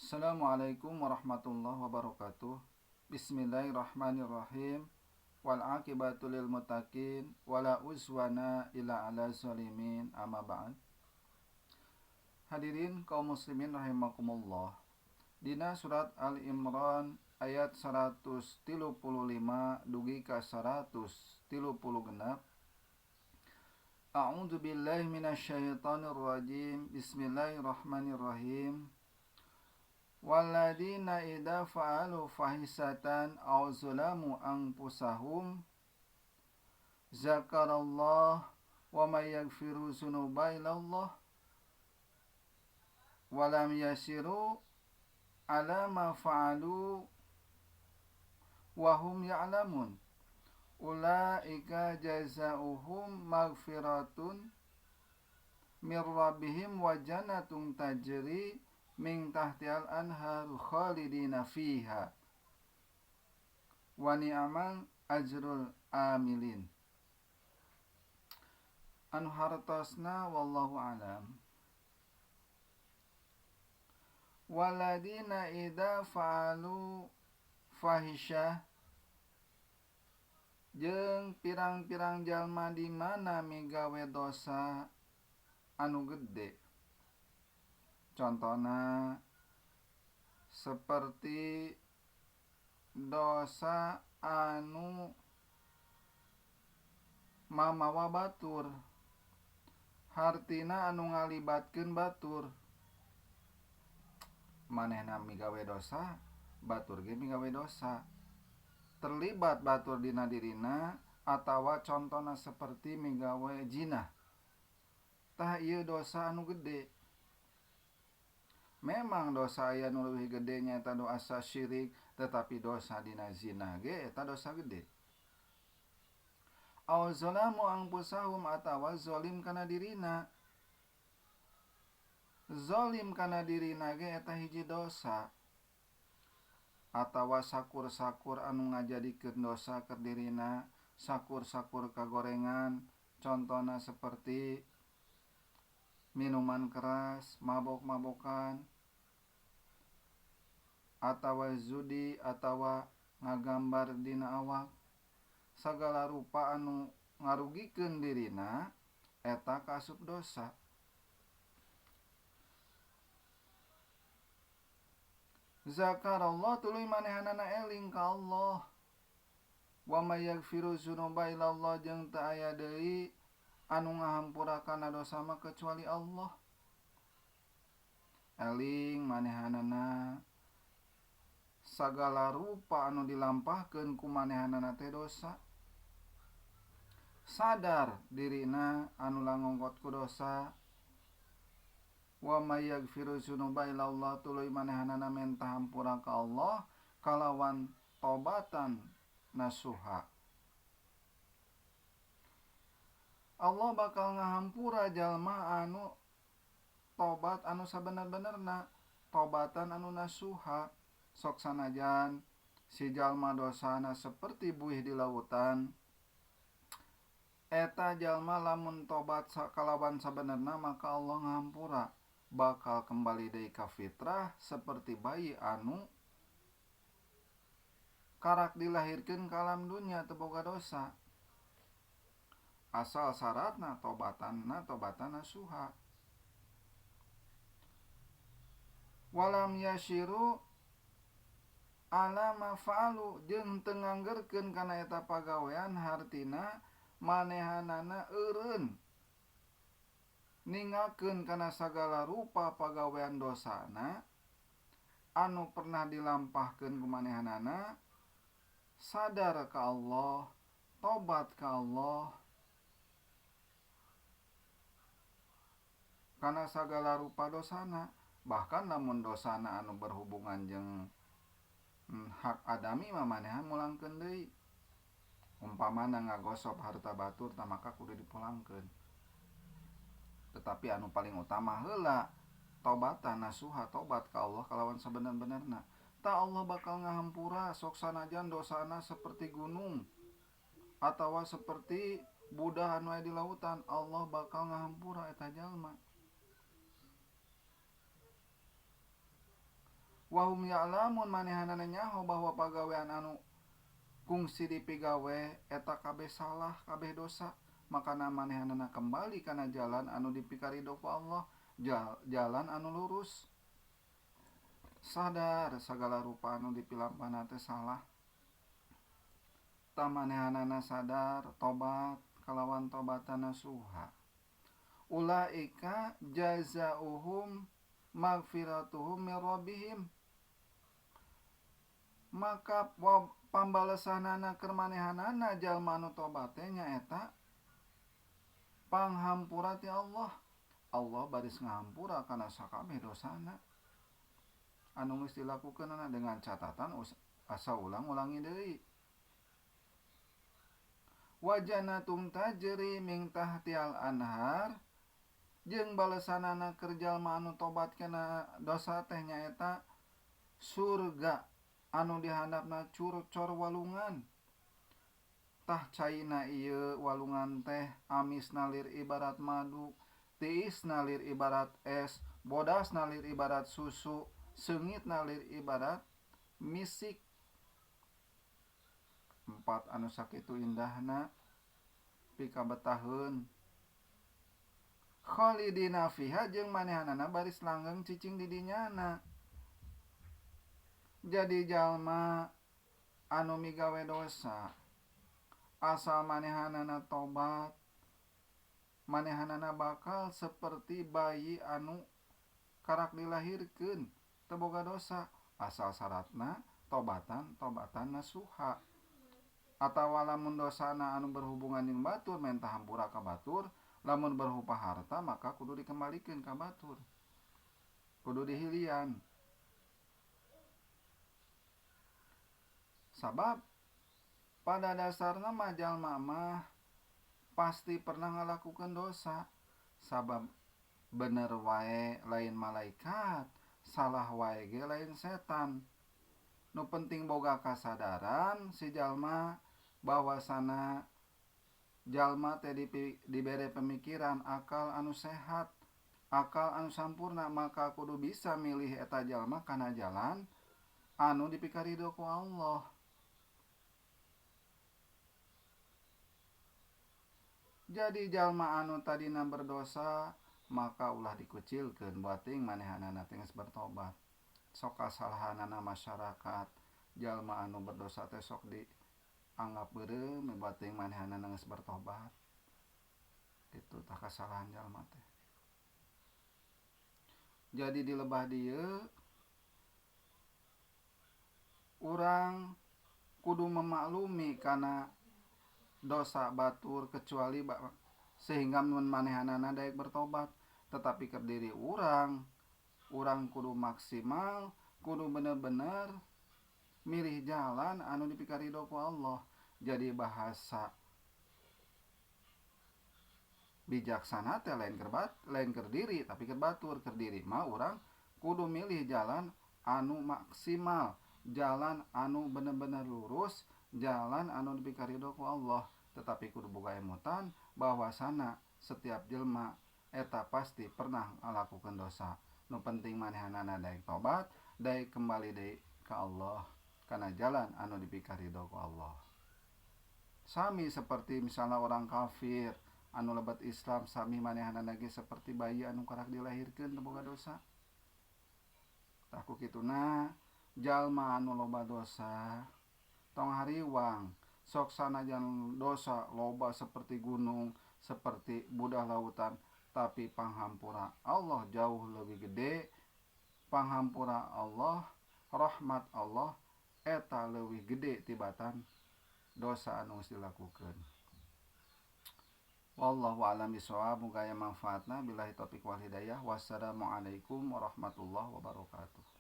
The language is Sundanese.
Assalamualaikum warahmatullahi wabarakatuh. Bismillahirrahmanirrahim. Wal aqibatu lil muttaqin wala uzwana illa ala zalimin. Amma ba'd. Hadirin kaum muslimin rahimakumullah. Dina surat Al-Imran ayat 135 dugi ka 136. A'udzu billahi minasyaitonir rajim. Bismillahirrahmanirrahim. Walladzina idza fa'alu fahisatan aw zalamu anfusahum zakarallah wa may yaghfiru dzunuba illallah wa lam yasiru ala ma fa'alu wa hum ya'lamun ulaika jazaohum maghfiratun mir rabbihim wa jannatun tajri min tahtial anharu khalidina fiha wa ni'mal ajrul amilin. Anu hartosna wallahu alam. Waladina idza fa'alu fahisyah jeung pirang-pirang jalma di mana migawe dosa anu gede. Contohna seperti dosa anu mamawa batur, hartina anu ngalibatkeun batur. Manehna migawe dosa, batur ge migawe dosa. Terlibat batur dina dirina atawa contona seperti migawe jinah. Tah ieu dosa anu gede. Memang dosa aya nu leuwih gede nyaeta dosa syirik, tetapi dosa dina zina ge eta dosa gede. Aw zalamu anfusahum atawa zalim kana dirina. Zalim kana dirina ge eta hiji dosa. Atawa sakur-sakur anu ngajadikeun dosa keur dirina, sakur-sakur kagorengan, contona seperti minuman keras, mabok-mabokan, atawa judi, atawa ngagambar dina awak. Sagala rupa anu ngarugikeun dirina eta kaasup dosa. Zakarallah tuluy manehanana eling ka Allah. Wa may yaghfiru dzunuba illallah jeung teu aya deui anu ngahampura kana dosa mah kecuali Allah. Eling manehanana sagala rupa anu dilampahkeun ku manehanana teh dosa. Sadar dirina anu langongkot ku dosa. Wa may yaghfiru dzunuba illallah tuluy manehanana menta hampura ka Allah kalawan tobatan nasuha. Allah bakal ngahampura jalma anu tobat anu sabener-benerna, tobatan anu nasuha. Sok sanajan si jalma dosana seperti buih di lautan, eta jalma lamun tobat kalawan sabenerna maka Allah ngahampura, bakal kembali deui ka fitrah seperti bayi anu karak dilahirkeun ka alam dunya teu boga dosa. Asal syaratna tobatan nasuha. Walam yasyiru ala ma fa'alu jeung teu nganggerkeun kana eta pagawean, hartina manehanana eureun ningakeun kana sagala rupa pagawean dosana anu pernah dilampahkeun ku manehanana, sadar ka Allah, tobat ka Allah kana sagala rupa dosana. Bahkan lamun dosana anu berhubungan jeung hak adami mah manehan mulangkeun deui. Umpamana ngagosok harta batur tah maka kudu dipulangkeun. Tetapi anu paling utama heula tobatan nasuha, tobat ka Allah kalawan sabener-benerna. Tah Allah bakal ngahampura sok sanajan dosana seperti gunung atawa seperti budah anu aya di lautan, Allah bakal ngahampura eta jalma. wahum ya'lamun manehanana nyaho bahwa pagawean anu kungsi dipigawe eta kabeh salah kabeh dosa, makana manehanana kembali kana jalan anu dipikaridho ku Allah, jalan anu lurus. Sadar sagala rupa anu dipilampana teh salah, tamanehanana sadar tobat kalawan tobatan nasuha. Ulaika jazauhum magfiratuhum mir rabbihim, maka pambalesanana keur manehanana jalma anu tobat teh nyaeta panghampura ti Allah. Allah baris ngahampura kana sakabeh dosana anu geus dilakukeunana dengan catatan asa ulang-ulangi deui. Wa jannatum tajri min tahtial anhar, jeung balesanana keur jalma anu tobat kana dosa teh nyaeta surga anu dihandapna cor walungan. Tah caina ieu walungan teh amis nalir ibarat madu, tiis nalir ibarat es, bodas nalir ibarat susu, seungit nalir ibarat misik. 4 anu sakitu indahna pikabetaheun. Khalidina fiha, jeung manehanana baris langgeng cicing di dinyana. Jadi jalma anu migawe dosa asal manehanana tobat, manehanana bakal seperti bayi anu karak dilahirkeun teu boga dosa, asal syaratna tobatan nasuha. Atawa lamun dosana anu berhubungan jeung batur mentah hampura ka batur, lamun berupa harta maka kudu dikembalikeun ka batur, kudu dihilian. Sabab pada dasarna mah jalma mah pasti pernah ngalakukeun dosa. Sabab bener wae lain malaikat, salah wae ge lain setan. Nu penting boga kasadaran si jalma bahwasana jalma teh dibere pemikiran akal anu sehat, akal anu sampurna, maka kudu bisa milih eta jalma kana jalan anu dipikaridho ku Allah. Jadi jalma anu tadina berdosa maka ulah dikucilkeun buating manehanana teh geus bertobat. Sok kasalahanana masyarakat jalma anu berdosa teh sok dianggap beureum buating manehanana geus bertobat. Kitu tah kasalahan jalma teh. Jadi di lebah dieu urang kudu memaklumi kana dosa batur kecuali sehingga mun manehanana daek bertobat, tetapi keur diri urang kudu maksimal, kudu bener-bener milih jalan anu dipikaridho ku Allah. Jadi bahasa bijaksana teh lain keur diri tapi keur batur. Keur diri mah urang kudu milih jalan anu maksimal, jalan anu bener-bener lurus, jalan anu dipikaridho ku Allah. Tetapi kudu boga emutan bahwasana setiap jelma eta pasti pernah ngalakukeun dosa. Nu penting manehanana daek tobat, daek kembali deui ka Allah kana jalan anu dipikaridho ku Allah. Sami seperti misalnya orang kafir anu lebet Islam, sami manehanana ge seperti bayi anu karak dilahirkeun teu boga dosa. Tah ku kituna jalma anu loba dosa tong hariwang, sok sanajan dosa loba seperti gunung, seperti budah lautan, tapi panghampura Allah jauh lebih gede. Panghampura Allah, rahmat Allah eta leuwih gede tibatan dosa anu geus dilakukeun. Wallahu a'lam bishawab. Muga aya manfaatna. Billahi taufiq wal hidayah. Wassalamualaikum warahmatullahi wabarakatuh.